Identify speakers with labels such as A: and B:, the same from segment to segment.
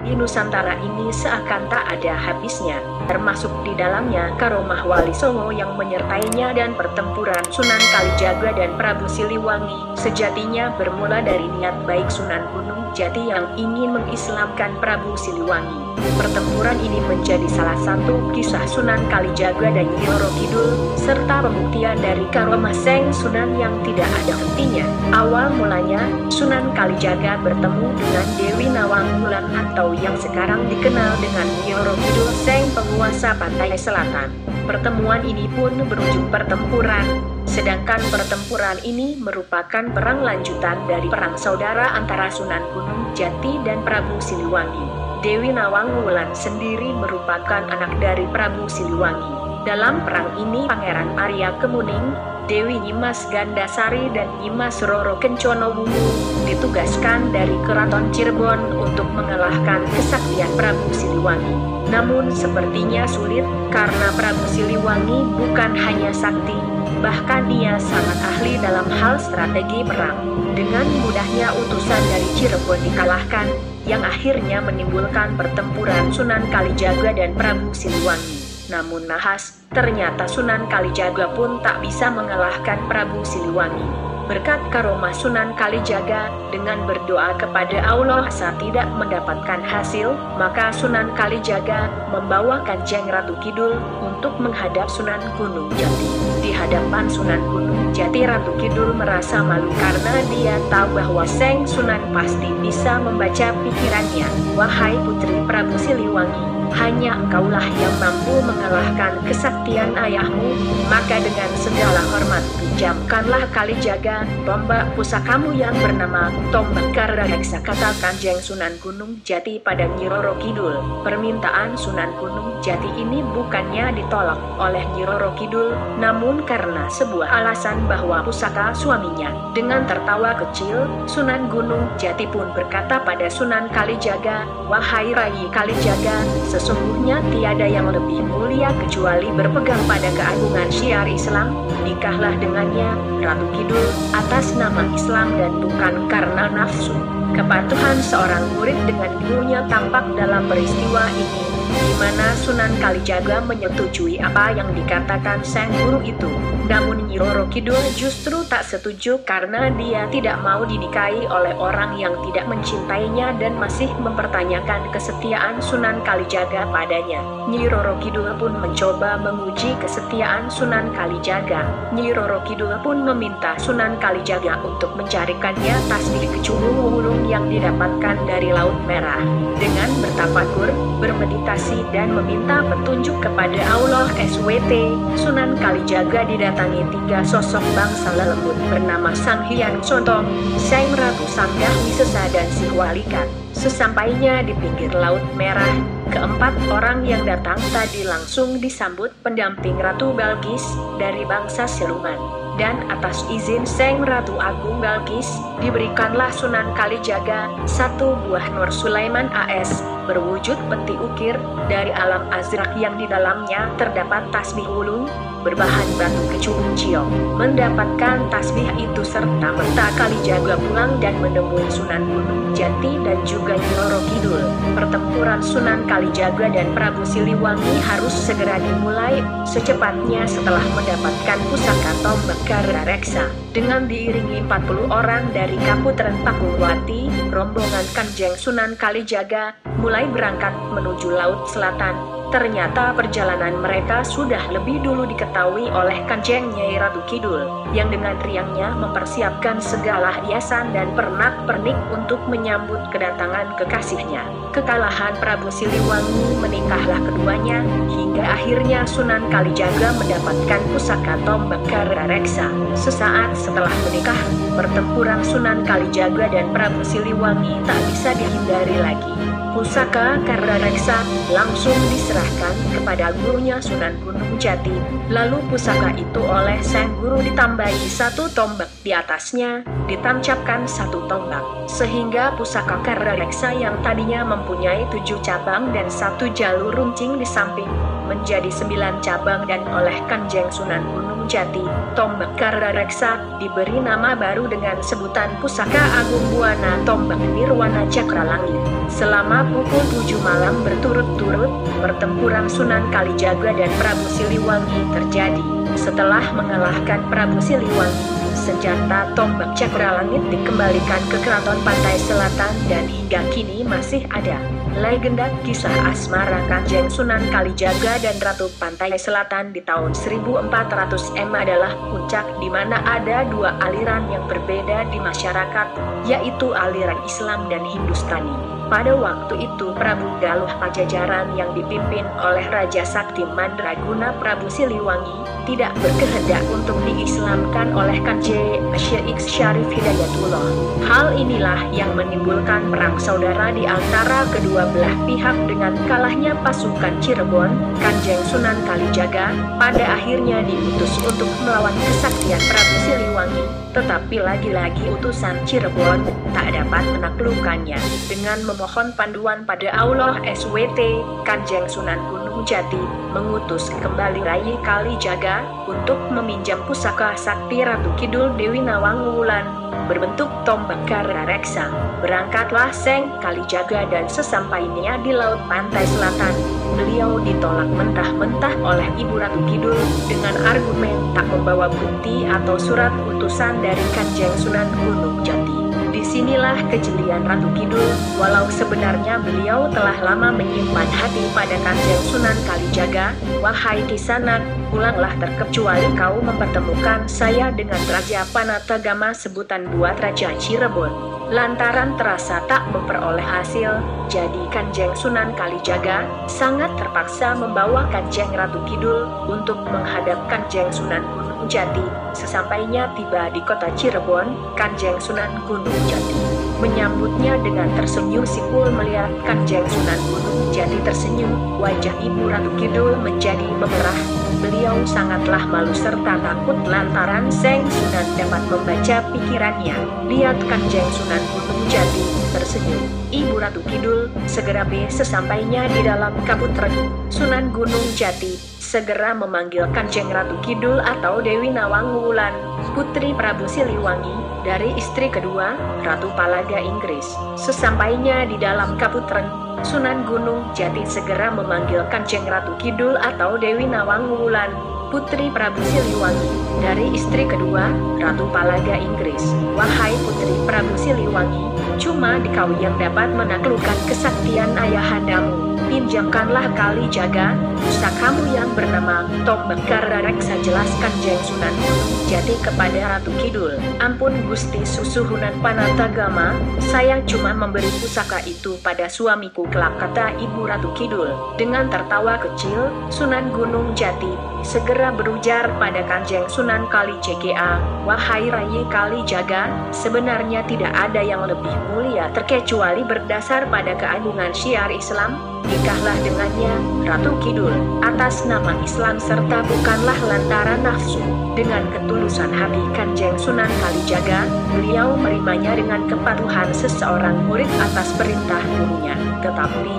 A: di Nusantara ini seakan tak ada habisnya, termasuk di dalamnya Karomah Wali Songo yang menyertainya dan pertempuran Sunan Kalijaga dan Prabu Siliwangi sejatinya bermula dari niat baik Sunan Gunung Jati yang ingin mengislamkan Prabu Siliwangi. Pertempuran ini menjadi salah satu kisah Sunan Kalijaga dan Nyi Roro Kidul, serta pembuktian dari Karomah Seng Sunan yang tidak ada hentinya. Awal mulanya, Sunan Kalijaga bertemu dengan Dewi Nawang Wulan atau yang sekarang dikenal dengan Nyi Roro Kidul Seng penguasa pantai selatan. Pertemuan ini pun berujung pertempuran, sedangkan pertempuran ini merupakan perang lanjutan dari perang saudara antara Sunan Gunung Jati dan Prabu Siliwangi. Dewi Nawang Wulan sendiri merupakan anak dari Prabu Siliwangi. Dalam perang ini Pangeran Arya Kemuning, Dewi Nyimas Gandasari dan Nyimas Roro Kencono Wungu ditugaskan dari Keraton Cirebon untuk mengalahkan kesaktian Prabu Siliwangi. Namun sepertinya sulit karena Prabu Siliwangi bukan hanya sakti, bahkan ia sangat ahli dalam hal strategi perang. Dengan mudahnya utusan dari Cirebon dikalahkan, yang akhirnya menimbulkan pertempuran Sunan Kalijaga dan Prabu Siliwangi. Namun nahas, ternyata Sunan Kalijaga pun tak bisa mengalahkan Prabu Siliwangi. Berkat karomah Sunan Kalijaga, dengan berdoa kepada Allah saat tidak mendapatkan hasil, maka Sunan Kalijaga membawa Kanjeng Ratu Kidul untuk menghadap Sunan Gunung Jati. Di hadapan Sunan Gunung Jati, Ratu Kidul merasa malu karena dia tahu bahwa Seng Sunan pasti bisa membaca pikirannya. Wahai putri Prabu Siliwangi, hanya engkaulah yang mampu mengalahkan kesaktian ayahmu, maka dengan segala hormat pinjamkanlah Kalijaga tombak pusakamu yang bernama Tombak Karareksa, kata Kanjeng Sunan Gunung Jati pada Nyi Roro Kidul. Permintaan Sunan Gunung Jati ini bukannya ditolak oleh Nyi Roro Kidul, namun karena sebuah alasan bahwa pusaka suaminya. Dengan tertawa kecil, Sunan Gunung Jati pun berkata pada Sunan Kalijaga, wahai Rai Kalijaga, sesungguhnya tiada yang lebih mulia kecuali berpegang pada keagungan syiar Islam. Nikahlah dengannya, Ratu Kidul, atas nama Islam dan bukan karena nafsu. Kepatuhan seorang murid dengan ibunya tampak dalam peristiwa ini, di mana Sunan Kalijaga menyetujui apa yang dikatakan sang guru itu. Namun Nyi Roro Kidul justru tak setuju karena dia tidak mau dinikahi oleh orang yang tidak mencintainya dan masih mempertanyakan kesetiaan Sunan Kalijaga padanya. Nyi Roro Kidul pun mencoba menguji kesetiaan Sunan Kalijaga. Nyi Roro Kidul pun meminta Sunan Kalijaga untuk mencarikannya tasbih kecubung wulung yang didapatkan dari Laut Merah. Dengan bertafakur, bermeditasi dan meminta petunjuk kepada Allah SWT, Sunan Kalijaga didatangi tiga sosok bangsa lelembut bernama Sang Hyang Contong, Seng Ratu Sanggah Wisesa dan Sihwalikan. Sesampainya di pinggir Laut Merah, keempat orang yang datang tadi langsung disambut pendamping Ratu Balkis dari bangsa siluman. Dan atas izin Seng Ratu Agung Balkis, diberikanlah Sunan Kalijaga satu buah Nur Sulaiman AS berwujud peti ukir dari alam azrak yang di dalamnya terdapat tasbih wulung berbahan batu kecubung ciong. Mendapatkan tasbih itu serta merta Kalijaga pulang dan menemui Sunan Gunung Jati dan juga Nyi Roro Kidul. Pertempuran Sunan Kalijaga dan Prabu Siliwangi harus segera dimulai secepatnya setelah mendapatkan pusaka Tombak Karareksa. Dengan diiringi 40 orang dari Kaputren Pakuwati, rombongan Kanjeng Sunan Kalijaga mulai berangkat menuju Laut Selatan. Ternyata perjalanan mereka sudah lebih dulu diketahui oleh Kanjeng Nyai Ratu Kidul, yang dengan riangnya mempersiapkan segala hiasan dan pernak-pernik untuk menyambut kedatangan kekasihnya. Kekalahan Prabu Siliwangi menikahlah keduanya, hingga akhirnya Sunan Kalijaga mendapatkan pusaka Tombak Karareksa. Sesaat setelah menikah, pertempuran Sunan Kalijaga dan Prabu Siliwangi tak bisa dihindari lagi. Pusaka Karareksa langsung diserahkan kepada gurunya Sunan Gunung Jati. Lalu pusaka itu oleh sang guru ditambahi satu tombak di atasnya, ditancapkan satu tombak. Sehingga pusaka Karareksa yang tadinya mempunyai 7 cabang dan 1 jalur runcing di samping, menjadi 9 cabang dan oleh Kanjeng Sunan Gunung Jati, tombak Karareksa, diberi nama baru dengan sebutan Pusaka Agung Buana Tombak Nirwana Cakralangit. Selama pukul 7 malam berturut-turut, pertempuran Sunan Kalijaga dan Prabu Siliwangi terjadi. Setelah mengalahkan Prabu Siliwangi, senjata tombak Cakralangit dikembalikan ke Keraton Pantai Selatan dan hingga kini masih ada. Legenda kisah asmara Kanjeng Sunan Kalijaga dan Ratu Pantai Selatan di tahun 1400 adalah puncak di mana ada dua aliran yang berbeda di masyarakat, yaitu aliran Islam dan Hindustani. Pada waktu itu Prabu Galuh Pajajaran yang dipimpin oleh Raja Sakti Mandraguna Prabu Siliwangi tidak berkehendak untuk diislamkan oleh Kanjeng Syekh Syarif Hidayatullah. Hal inilah yang menimbulkan perang saudara di antara kedua belah pihak dengan kalahnya pasukan Cirebon. Kanjeng Sunan Kalijaga pada akhirnya diutus untuk melawan kesaktian Prabu Siliwangi, tetapi lagi-lagi utusan Cirebon tak dapat menaklukkannya. Dengan memohon panduan pada Allah SWT, Kanjeng Sunan Gunung Jati mengutus kembali Rai Kalijaga untuk meminjam pusaka sakti Ratu Kidul Dewi Nawang Wulan berbentuk tombak Karareksa. Berangkatlah Seng Kalijaga dan sesampainya di Laut Pantai Selatan, beliau ditolak mentah-mentah oleh Ibu Ratu Kidul dengan argumen tak membawa bukti atau surat utusan dari Kanjeng Sunan Gunung Jati. Disinilah kejelian Ratu Kidul, walau sebenarnya beliau telah lama menyimpan hati pada Kanjeng Sunan Kalijaga. Wahai Kisanak, pulanglah terkecuali kau mempertemukan saya dengan Raja Panatagama sebutan buat Raja Cirebon. Lantaran terasa tak memperoleh hasil, jadi Kanjeng Sunan Kalijaga sangat terpaksa membawa Kanjeng Ratu Kidul untuk menghadap Kanjeng Sunan Gunung Jati. Sesampainya tiba di kota Cirebon, Kanjeng Sunan Gunung Jati menyambutnya dengan tersenyum. Sipul melihat Kanjeng Sunan Gunung Jati tersenyum, wajah Ibu Ratu Kidul menjadi memerah. Beliau sangatlah malu serta takut lantaran Seng Sunan dapat membaca pikirannya. Lihat Kanjeng Sunan Gunung Jati tersenyum. Ibu Ratu Kidul segera sesampainya di dalam kaputren, Sunan Gunung Jati segera memanggil Kanjeng Ratu Kidul atau Dewi Nawang Wulan, putri Prabu Siliwangi, dari istri kedua, Ratu Palaga Inggris. Sesampainya di dalam kaputren, Sunan Gunung Jati segera memanggil Kanjeng Ratu Kidul atau Dewi Nawang Wulan, putri Prabu Siliwangi, dari istri kedua, Ratu Palaga Inggris. Wahai putri Prabu Siliwangi, cuma dikau yang dapat menaklukkan kesaktian ayahandamu. Pinjamkanlah Kalijaga pusakamu yang bernama tombak Karareksa. Jelaskan Kanjeng Sunan Gunung Jati kepada Ratu Kidul. Ampun Gusti Susuhunan Panatagama, saya cuma memberi pusaka itu pada suamiku kelak, kata Ibu Ratu Kidul. Dengan tertawa kecil, Sunan Gunung Jati segera berujar pada Kanjeng Sunan Kalijaga, wahai Rai Kalijaga, sebenarnya tidak ada yang lebih mulia terkecuali berdasar pada keagungan syiar Islam. Nikahlah dengannya, Ratu Kidul, atas nama Islam serta bukanlah lantaran nafsu. Dengan ketulusan hati Kanjeng Sunan Kalijaga, beliau menerimanya dengan kepatuhan seseorang murid atas perintah gurunya. Tetapi,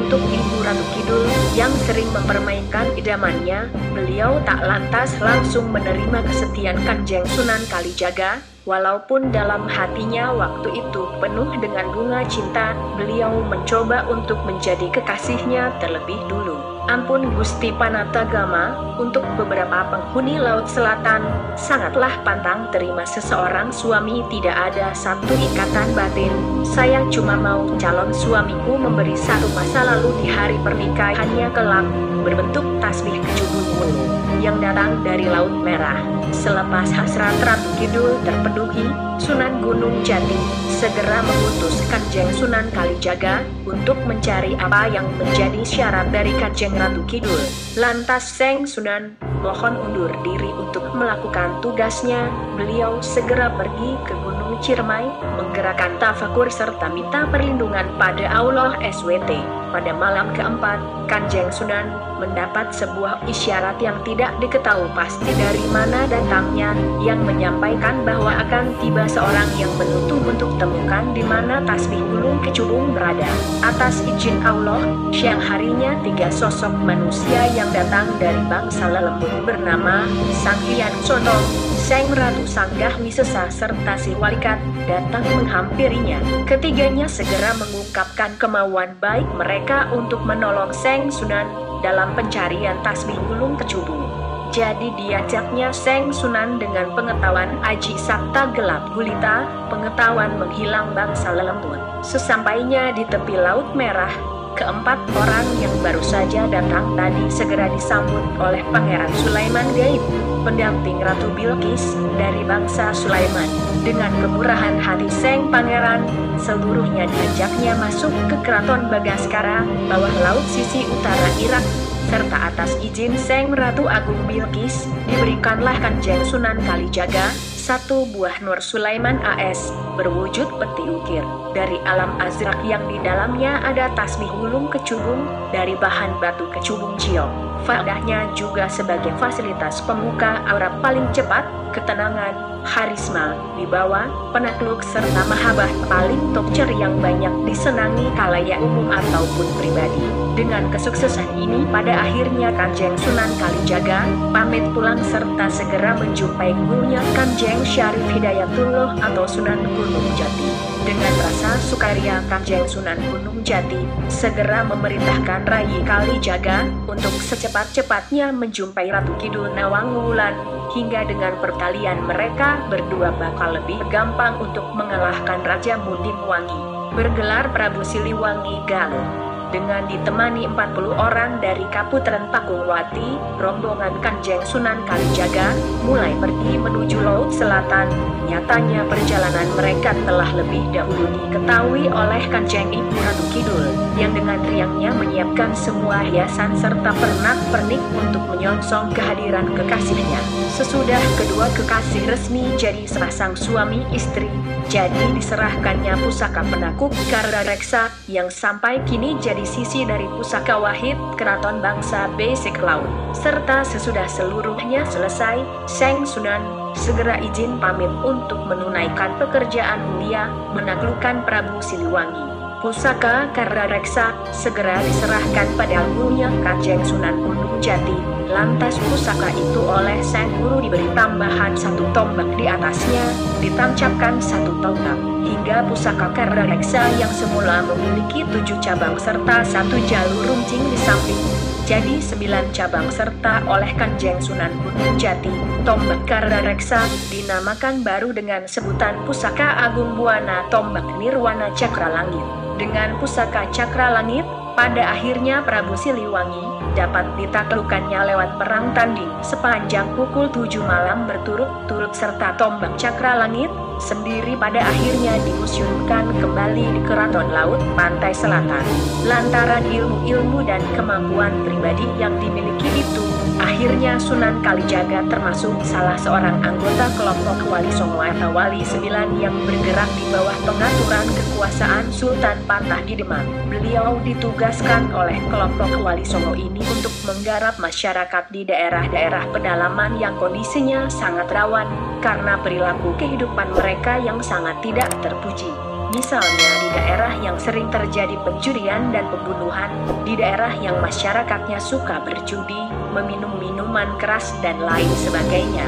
A: untuk Ibu Ratu Kidul yang sering mempermainkan idamannya, beliau tak lantas langsung menerima kesetiaan Kanjeng Sunan Kalijaga. Walaupun dalam hatinya waktu itu penuh dengan bunga cinta, beliau mencoba untuk menjadi kekasihnya terlebih dulu. Ampun Gusti Panatagama, untuk beberapa penghuni Laut Selatan, sangatlah pantang terima seseorang suami tidak ada satu ikatan batin. Saya cuma mau calon suamiku memberi satu masa lalu di hari pernikahannya kelak, berbentuk tasbih kejubung wulu yang datang dari Laut Merah. Selepas hasrat Ratu Kidul terpenuhi, Sunan Gunung Jati segera mengutus Kanjeng Sunan Kalijaga untuk mencari apa yang menjadi syarat dari Kanjeng Ratu Kidul. Lantas Seng Sunan mohon undur diri untuk melakukan tugasnya. Beliau segera pergi ke Gunung Ciremai, menggerakkan tafakur serta minta perlindungan pada Allah SWT. Pada malam keempat, Kanjeng Sunan mendapat sebuah isyarat yang tidak diketahui pasti dari mana datangnya, yang menyampaikan bahwa akan tiba seorang yang menuntut untuk temukan di mana tasbih Gunung Kecubung berada. Atas izin Allah, siang harinya 3 sosok manusia yang datang dari bangsa lelembut bernama Sang Hyang Sondong, Seng Ratu Sanggah Wisesa serta si Walikat datang menghampirinya. Ketiganya segera mengungkapkan kemauan baik mereka untuk menolong Seng Sunan dalam pencarian tasbih Gunung Kecubung. Jadi diajaknya Seng Sunan dengan pengetahuan aji sabta gelap gulita, pengetahuan menghilang bangsa lelembut. Sesampainya di tepi Laut Merah, keempat orang yang baru saja datang tadi segera disambut oleh Pangeran Sulaiman Gaib, pendamping Ratu Bilqis dari bangsa Sulaiman. Dengan kemurahan hati Seng Pangeran, seluruhnya diajaknya masuk ke Keraton Bagaskara, bawah laut sisi utara Irak, serta atas izin Seng Ratu Agung Bilqis, diberikanlah Kanjeng Sunan Kalijaga satu buah Nur Sulaiman AS, berwujud peti ukir, dari alam azrak yang di dalamnya ada tasbih Gunung Kecubung, dari bahan batu kecubung ciong. Faedahnya juga sebagai fasilitas pemuka aura paling cepat, ketenangan, harisma, wibawa, penakluk serta mahabbah paling tokcer yang banyak disenangi khalayak umum ataupun pribadi. Dengan kesuksesan ini pada akhirnya Kanjeng Sunan Kalijaga pamit pulang serta segera menjumpai gurunya Kanjeng Syarif Hidayatullah atau Sunan Gunung Jati. Dengan rasa sukaria Kanjeng Sunan Gunung Jati segera memerintahkan Rai Kalijaga untuk secepat-cepatnya menjumpai Ratu Kidul Nawang Wulan, hingga dengan perkalian mereka berdua bakal lebih gampang untuk mengalahkan Raja Munding Wangi, bergelar Prabu Siliwangi Galuh. Dengan ditemani 40 orang dari Kaputren Pakungwati, rombongan Kanjeng Sunan Kalijaga mulai pergi menuju Laut Selatan. Nyatanya perjalanan mereka telah lebih dahulu diketahui oleh Kanjeng Ibu Ratu Kidul, yang dengan riangnya menyiapkan semua hiasan serta pernak-pernik untuk menyongsong kehadiran kekasihnya. Sesudah kedua kekasih resmi jadi sepasang suami istri, jadi diserahkannya pusaka penakuk Karda Reksa yang sampai kini jadi sisi dari pusaka wahid Keraton Bangsa Besik Laut. Serta sesudah seluruhnya selesai, Seng Sunan segera izin pamit untuk menunaikan pekerjaan mulia menaklukkan Prabu Siliwangi. Pusaka Karda Reksa segera diserahkan pada gurunya Kanjeng Sunan Gunung Jati. Lantas pusaka itu oleh sang guru diberi tambahan 1 tombak di atasnya, ditancapkan 1 tongkat, hingga pusaka Karda Reksa yang semula memiliki 7 cabang serta 1 jalur runcing di samping, jadi 9 cabang serta oleh Kanjeng Sunan Gunung Jati. Tombak Karda Reksa dinamakan baru dengan sebutan Pusaka Agung Buana Tombak Nirwana Cakra Langit. Dengan pusaka Cakra Langit, pada akhirnya Prabu Siliwangi dapat ditaklukkannya lewat perang tanding sepanjang pukul 7 malam berturut-turut, serta tombak Cakra Langit sendiri pada akhirnya dimuseumkan kembali di Keraton Laut Pantai Selatan. Lantaran ilmu-ilmu dan kemampuan pribadi yang dimiliki itu, akhirnya Sunan Kalijaga termasuk salah seorang anggota kelompok Wali Songo atau Wali 9 yang bergerak di bawah pengaturan kekuasaan Sultan Patah di Demak. Beliau ditugaskan oleh kelompok Wali Songo ini untuk menggarap masyarakat di daerah-daerah pedalaman yang kondisinya sangat rawan karena perilaku kehidupan mereka yang sangat tidak terpuji. Misalnya di daerah yang sering terjadi pencurian dan pembunuhan, di daerah yang masyarakatnya suka berjudi, meminum minuman keras dan lain sebagainya.